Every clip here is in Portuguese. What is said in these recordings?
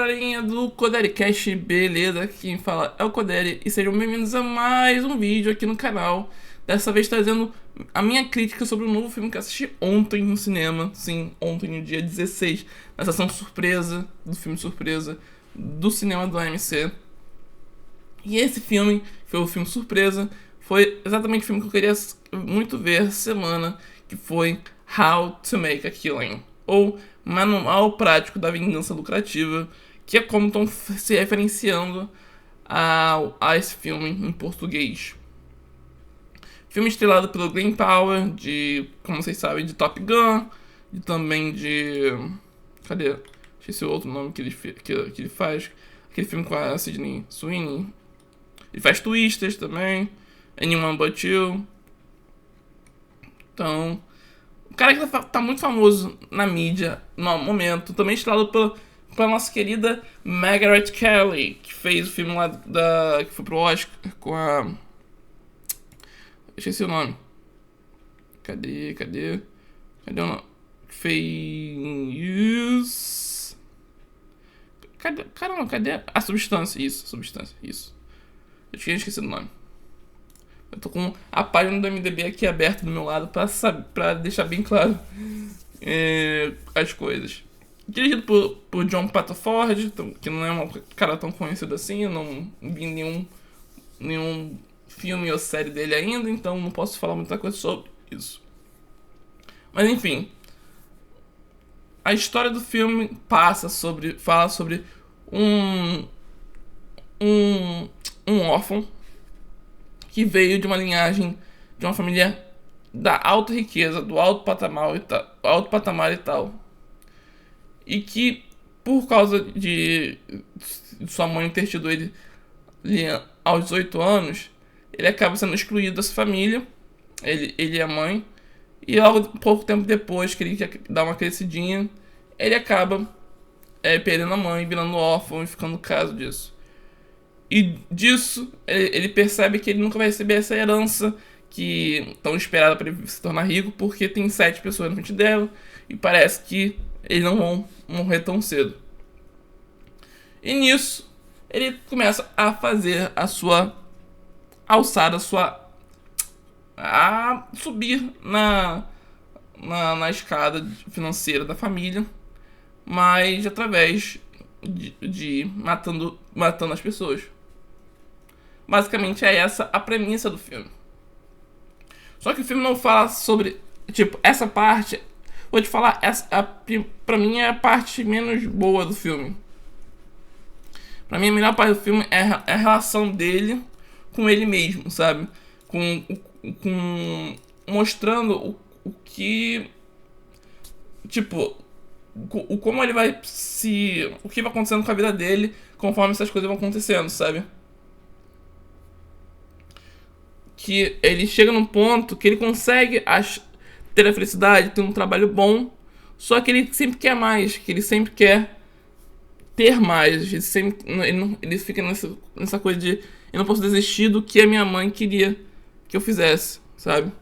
galerinha do CoderiCast, beleza? Aqui quem fala é o Coderi e sejam bem-vindos a mais um vídeo aqui no canal. Dessa vez trazendo a minha crítica sobre o novo filme que assisti ontem no cinema. Sim, ontem no dia 16, na sessão surpresa, do filme surpresa, do cinema do AMC. E esse filme, que foi o filme surpresa, foi exatamente o filme que eu queria muito ver essa semana, que foi How to Make a Killing, ou Manual Prático da Vingança Lucrativa, que é como estão se referenciando a esse filme em português. Filme estrelado pelo Glen Powell, como vocês sabem, de Top Gun, e também de... Cadê? Esqueci o outro nome que ele faz. Aquele filme com a Sydney Sweeney. Ele faz Twisters também, Anyone But You. Então, o cara que tá muito famoso na mídia no momento, também estrelado pela nossa querida Margaret Qualley, que fez o filme lá que foi pro Oscar com a... Esqueci o nome. Cadê o nome? Fez... Cadê? A Substância, isso. Eu tinha esquecido o nome. Eu tô com a página do MDB aqui aberta do meu lado pra deixar bem claro as coisas. Dirigido por John Pataford, que não é um cara tão conhecido assim. Eu não vi nenhum filme ou série dele ainda, então não posso falar muita coisa sobre isso. Mas enfim, a história do filme fala sobre um órfão que veio de uma linhagem de uma família da alta riqueza, do alto patamar e tal. E que, por causa de sua mãe ter tido ele aos 18 anos, ele acaba sendo excluído dessa família, ele e a mãe. E logo pouco tempo depois, que ele quer dar uma crescidinha, ele acaba perdendo a mãe, virando órfão e ficando no caso disso. E disso, ele percebe que ele nunca vai receber essa herança que tão esperada para ele se tornar rico, porque tem 7 pessoas na frente dela e parece que eles não vão morrer tão cedo. E nisso, ele começa a fazer a sua alçada, a subir na escada financeira da família, mas através de matando as pessoas. Basicamente é essa a premissa do filme. Só que o filme não fala sobre... Tipo, essa parte... Vou te falar, pra mim é a parte menos boa do filme. Pra mim a melhor parte do filme é a relação dele com ele mesmo, sabe? Mostrando o que... Tipo... Como ele vai o que vai acontecendo com a vida dele conforme essas coisas vão acontecendo, sabe? Que ele chega num ponto que ele consegue ter a felicidade, ter um trabalho bom, só que ele sempre quer mais, que ele sempre quer ter mais. Ele fica nessa coisa de eu não posso desistir do que a minha mãe queria que eu fizesse, sabe?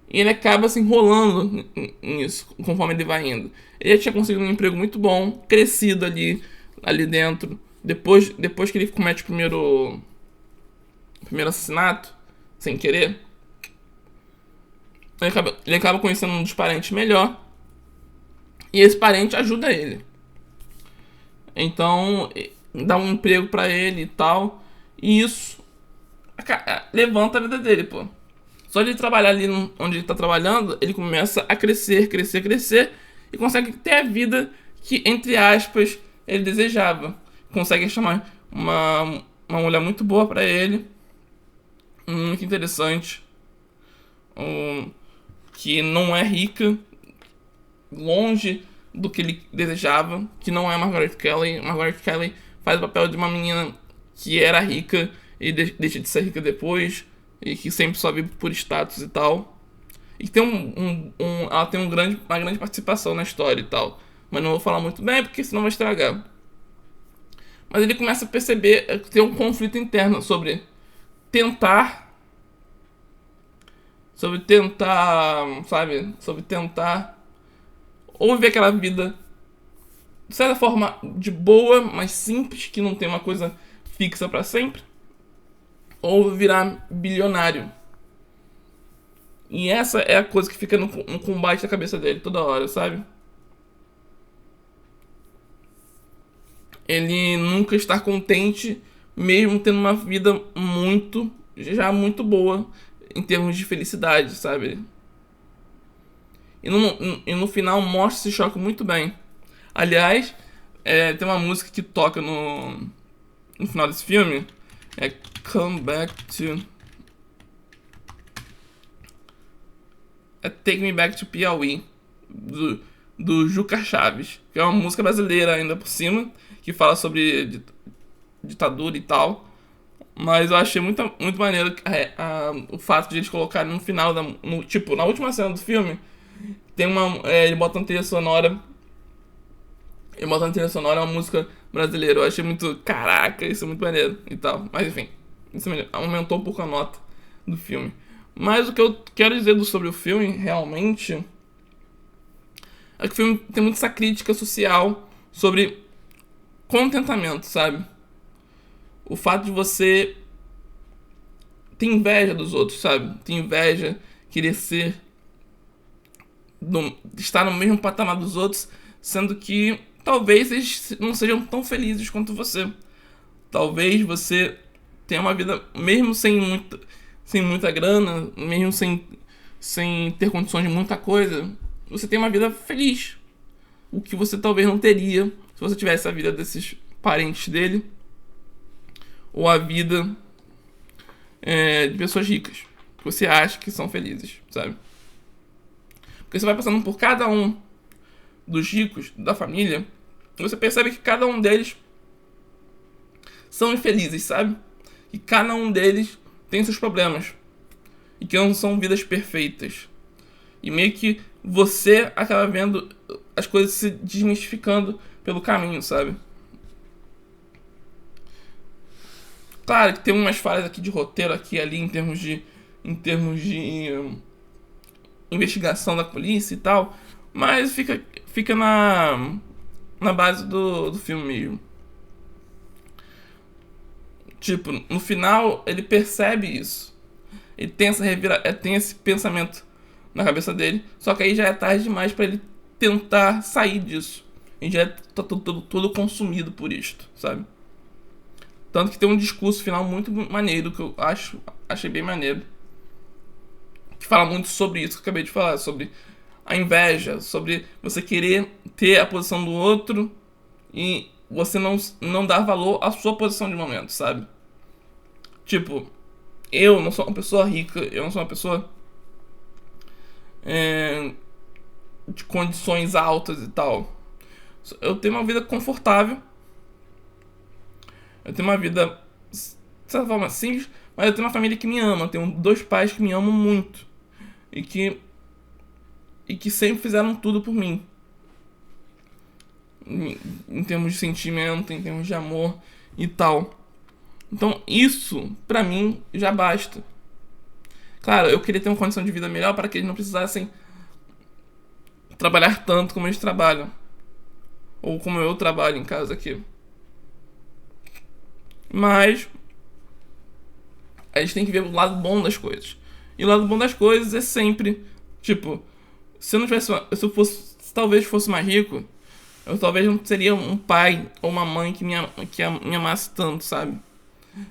E ele acaba se enrolando nisso conforme ele vai indo. Ele já tinha conseguido um emprego muito bom, crescido ali dentro. Depois que ele comete o primeiro assassinato, sem querer, ele acaba conhecendo um dos parentes melhor. E esse parente ajuda ele. Então, dá um emprego pra ele e tal. E isso levanta a vida dele, pô. Só de ele trabalhar ali onde ele tá trabalhando, ele começa a crescer. E consegue ter a vida que, entre aspas, ele desejava. Consegue chamar uma mulher muito boa pra ele. Muito interessante. Que não é rica. Longe do que ele desejava. Que não é a Margaret Qualley. Margaret Qualley faz o papel de uma menina que era rica e deixa de ser rica depois. E que sempre só vive por status e tal. E tem ela tem uma grande participação na história e tal. Mas não vou falar muito bem, porque senão vai estragar. Mas ele começa a perceber que tem um conflito interno sobre tentar, sabe? Sobre tentar ou viver aquela vida de certa forma, de boa, mas simples, que não tem uma coisa fixa pra sempre, ou virar bilionário. E essa é a coisa que fica no combate da cabeça dele toda hora, sabe? Ele nunca está contente, mesmo tendo uma vida muito boa em termos de felicidade, sabe? E no final mostra esse choque muito bem. Aliás, tem uma música que toca no final desse filme. É Come Back to. É Take Me Back to Piauí. Do Juca Chaves. Que é uma música brasileira ainda por cima. Que fala sobre ditadura e tal. Mas eu achei muito maneiro o fato de eles colocarem no final, tipo, na última cena do filme, tem ele bota uma trilha sonora. Ele bota uma trilha sonora, uma música brasileira. Eu achei muito, caraca, isso é muito maneiro e tal. Mas enfim, isso aumentou um pouco a nota do filme. Mas o que eu quero dizer sobre o filme, realmente, é que o filme tem muito essa crítica social sobre contentamento, sabe? O fato de você ter inveja dos outros, sabe? Ter inveja, querer estar no mesmo patamar dos outros, sendo que talvez eles não sejam tão felizes quanto você. Talvez você tenha uma vida, mesmo sem muita grana, mesmo sem ter condições de muita coisa, você tem uma vida feliz. O que você talvez não teria se você tivesse a vida desses parentes dele, ou a vida de pessoas ricas, que você acha que são felizes, sabe? Porque você vai passando por cada um dos ricos da família, você percebe que cada um deles são infelizes, sabe? E cada um deles tem seus problemas. E que não são vidas perfeitas. E meio que você acaba vendo as coisas se desmistificando pelo caminho, sabe? Claro que tem umas falhas aqui de roteiro aqui e ali em termos de investigação da polícia e tal, mas fica na base do filme mesmo. Tipo, no final ele percebe isso. Ele tem esse pensamento na cabeça dele, só que aí já é tarde demais pra ele tentar sair disso. Ele já tá todo consumido por isto, sabe? Tanto que tem um discurso final muito maneiro, que eu achei bem maneiro. Que fala muito sobre isso que eu acabei de falar, sobre a inveja, sobre você querer ter a posição do outro e você não dar valor à sua posição de momento, sabe? Tipo, eu não sou uma pessoa rica, eu não sou uma pessoa de condições altas e tal. Eu tenho uma vida confortável. Eu tenho uma vida, de certa forma, simples, mas eu tenho uma família que me ama. Eu tenho 2 pais que me amam muito. E que sempre fizeram tudo por mim. Em termos de sentimento, em termos de amor e tal. Então isso, pra mim, já basta. Claro, eu queria ter uma condição de vida melhor para que eles não precisassem trabalhar tanto como eles trabalham. Ou como eu trabalho em casa aqui. Mas a gente tem que ver o lado bom das coisas. E o lado bom das coisas é sempre, tipo, se eu não tivesse, se talvez fosse mais rico, eu talvez não seria um pai ou uma mãe que me amasse tanto, sabe?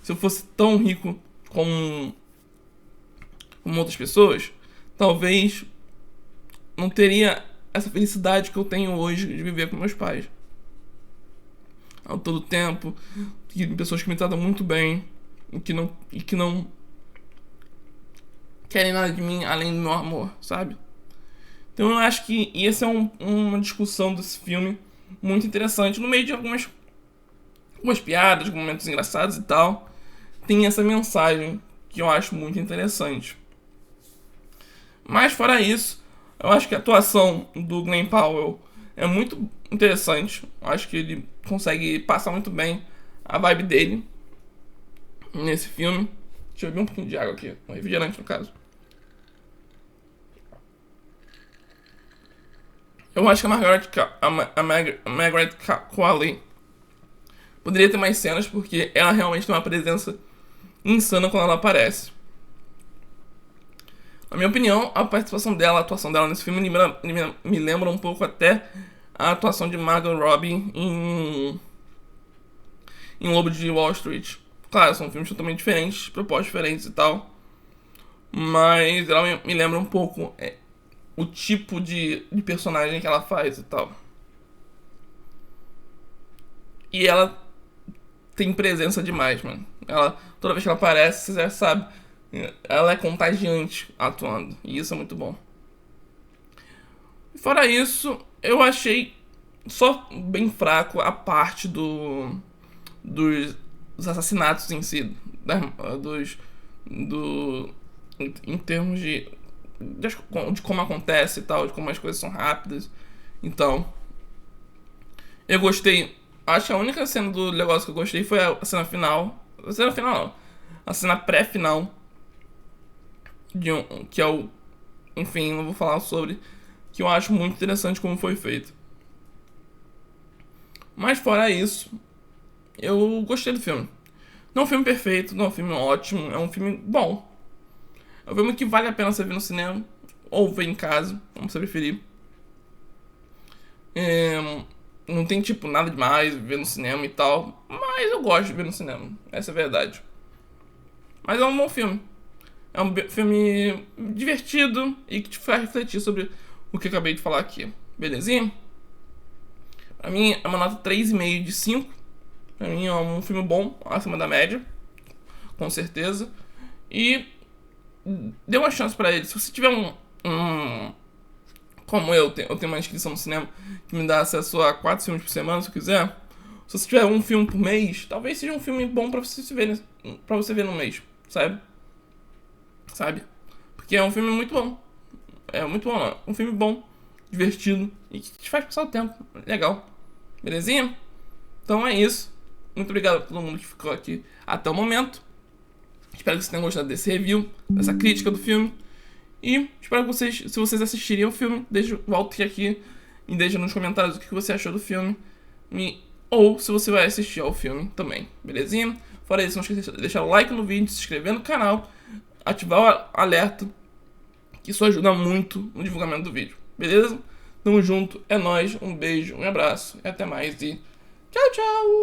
Se eu fosse tão rico como outras pessoas, talvez não teria essa felicidade que eu tenho hoje de viver com meus pais. Ao todo tempo, pessoas que me tratam muito bem e que não querem nada de mim além do meu amor, sabe? Então eu acho que essa é uma discussão desse filme muito interessante, no meio de algumas piadas, momentos engraçados e tal. Tem essa mensagem que eu acho muito interessante. Mas fora isso, eu acho que a atuação do Glen Powell é muito interessante. Eu acho que ele consegue passar muito bem a vibe dele nesse filme. Deixa eu beber um pouquinho de água aqui, um refrigerante no caso. Eu acho que a Margaret Qualley poderia ter mais cenas, porque ela realmente tem uma presença insana quando ela aparece. Na minha opinião, a participação dela, a atuação dela nesse filme me lembra um pouco até a atuação de Margot Robbie em Lobo de Wall Street. Claro, são filmes totalmente diferentes, propostas diferentes e tal. Mas ela me lembra um pouco o tipo de personagem que ela faz e tal. E ela tem presença demais, mano. Toda vez que ela aparece, você já sabe. Ela é contagiante atuando. E isso é muito bom. Fora isso, eu achei só bem fraco a parte dos assassinatos em si. Em termos de como acontece e tal, de como as coisas são rápidas. Então, eu gostei. Acho que a única cena do negócio que eu gostei foi a cena final. A cena final não. A cena pré-final. Que é o. Enfim, não vou falar sobre. Que eu acho muito interessante como foi feito. Mas fora isso, eu gostei do filme. Não é um filme perfeito, não é um filme ótimo, é um filme bom. É um filme que vale a pena você ver no cinema, ou ver em casa, como você preferir. Não tem tipo nada demais ver no cinema e tal, mas eu gosto de ver no cinema, essa é a verdade. Mas é um bom filme. É um filme divertido e que te faz refletir sobre o que eu acabei de falar aqui. Belezinha? Pra mim é uma nota 3,5 de 5. Pra mim é um filme bom, acima da média, com certeza. E dê uma chance pra ele. Se você tiver como eu tenho uma inscrição no cinema que me dá acesso a 4 filmes por semana, se eu quiser. Se você tiver um filme por mês, talvez seja um filme bom pra você ver no mês, sabe? Porque é um filme muito bom. É muito bom, não. Um filme bom, divertido e que te faz passar o tempo. Legal. Belezinha? Então é isso. Muito obrigado a todo mundo que ficou aqui até o momento. Espero que vocês tenham gostado desse review, dessa crítica do filme. E espero que vocês, se vocês assistirem ao filme, volte aqui e deixe nos comentários o que você achou do filme. Ou se você vai assistir ao filme também, belezinha? Fora isso, não esqueça de deixar o like no vídeo, se inscrever no canal, ativar o alerta, que isso ajuda muito no divulgamento do vídeo, beleza? Tamo junto, é nóis, um beijo, um abraço e até mais e tchau, tchau!